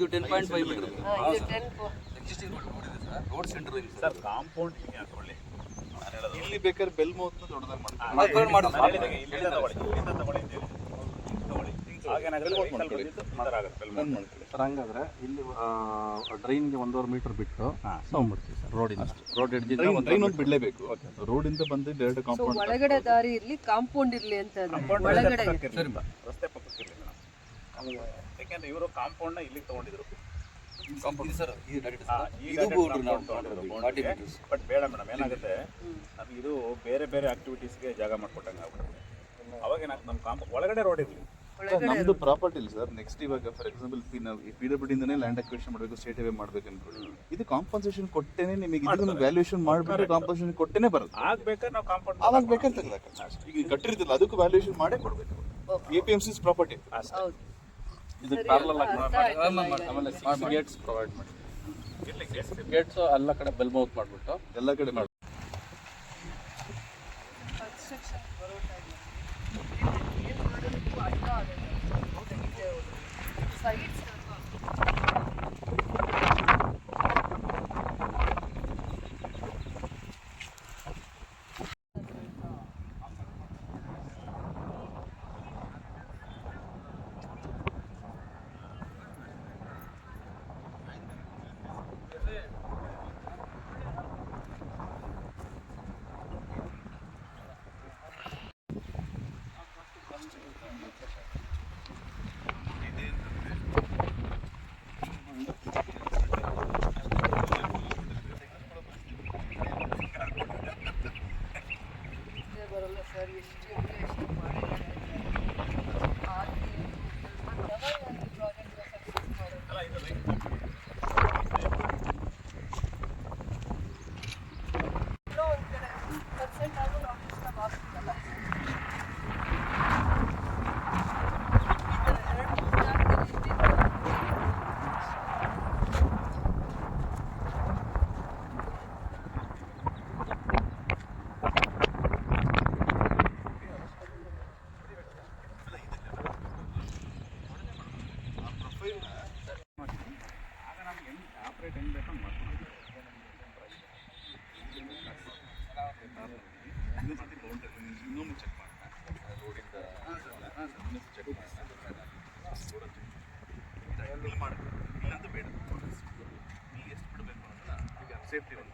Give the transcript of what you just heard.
ಇದು 10.5 ಮೀಟರ್ ಇದು 10 existing road centre ಇದೆ ಸರ್. ಕಾಂಪೌಂಡ್ ಇಲ್ಲಿ ಹಾಕೊಳ್ಳಿ. ಇಲ್ಲಿ ಬೇಕಾದ್ರೆ ಬೆಲ್ ಮೌತ್ನ ದೊಡ್ಡದಾಗಿ ಇಲ್ಲಿಂದ ತಗೊಳ್ಳಿ ಸರ್. ಹಂಗಾದ್ರೆ ಇಲ್ಲಿ ಡ್ರೈನ್ಗೆ 1.5 ಮೀಟರ್ ಬಿಟ್ಟು ತಗೊಂಡ್ಬಿಡ್ತೀವಿ ಸರ್. ರೋಡ್ ಡ್ರೈನ್ ಒಂದು ಬಿಡಲೇಬೇಕು. ರೋಡಿಂದ ಬಂದು ಡೈರೆಕ್ಟ್ ಕಾಂಪೌಂಡ್ ಒಳಗಡೆ ದಾರಿ ಇರ್ಲಿ, ಕಾಂಪೌಂಡ್ ಇರ್ಲಿ ಅಂತ ಒಳಗಡೆ ರಸ್ತೆ ಪಕ್ಕಕ್ಕೆ ಇರಲಿ ಮೇಡಮ್. ಯಾಕೆಂದ್ರೆ ಇವರು ಕಾಂಪೌಂಡ್ನ ಇಲ್ಲಿಗೆ ತಗೊಂಡಿದ್ರು. ಬಟ್ ಬೇಡ ಮೇಡಮ್, ಏನಾಗುತ್ತೆ ನಮ್ಗೆ ಇದು ಬೇರೆ ಬೇರೆ ಆಕ್ಟಿವಿಟೀಸ್ಗೆ ಜಾಗ ಮಾಡ್ಕೊಟ್ಟಂಗೆ ಆಗ್ಬಿಡುತ್ತೆ. ಅವಾಗ ಏನಾಗ್ತದೆ, ನಮ್ಮ ಒಳಗಡೆ ರೋಡ್ ಇರಲಿ. ನಮ್ದು ಪ್ರಾಪರ್ಟಿ ಇಲ್ಲ ಸರ್. ನೆಕ್ಸ್ಟ್ ಇವಾಗ for example PWD land acquisition ಮಾಡಬೇಕು, ಸ್ಟೇಟ್ ಹೈವೇ ಮಾಡ್ಬೇಕು ಅನ್ಕೊಳ್ಳಿ. ಇದು ಕಾಂಪನ್ಸೇಷನ್ ಕೊಟ್ಟೇನೆ ನಿಮಗೆ ಇದನ್ನು ವ್ಯಾಲ್ಯೂಯೇಷನ್ ಮಾಡಿಬಿಟ್ಟು ಕಾಂಪನ್ಸೇಷನ್ ಕೊಟ್ಟೇನೆ ಬರುತ್ತೆ. ಆಗ್ಬೇಕಾದ್ರೆ ನಾವು ಕಾಂಪೌಂಡ್ ಅವಾಗ ಬೇಕಾದ್ರೆ ತೆಗೆದಾಕ. ಈಗ ಕಟ್ಟಿರ್ತಿಲ್ಲ ಅದಕ್ಕೂ ವ್ಯಾಲ್ಯೂಯೇಷನ್ ಮಾಡೇ ಕೊಡಬೇಕು. APMC's ಪ್ರಾಪರ್ಟಿ ಹೌದು. ಇದು ಪ್ಯಾರಲಲ್ ಆಗಿ ಆಮೇಲೆ ಗೇಟ್ಸ್ ಪ್ರೊವೈಡ್ ಮಾಡಿ. ಗೇಟ್ಸ್ ಎಲ್ಲ ಕಡೆ ಬೆಲ್ ಮೌತ್ ಮಾಡಿಬಿಟ್ಟು ಎಲ್ಲ ಕಡೆ ಮಾಡಿ. ಇನ್ನೊಮ್ಮೆ ಚೆಕ್ ಮಾಡ್ತಾರೆ ರೋಡಿಂದ ಚೆಕ್ ಮಾಡ್ತಾರೆ. ಇಲ್ಲಂತೂ ಬೇಡ, ಇಲ್ಲಿ ಎಷ್ಟು ಬಿಡಬೇಕು ಅಂತ ಈಗ ಸೇಫ್ಟಿ ಒಂದು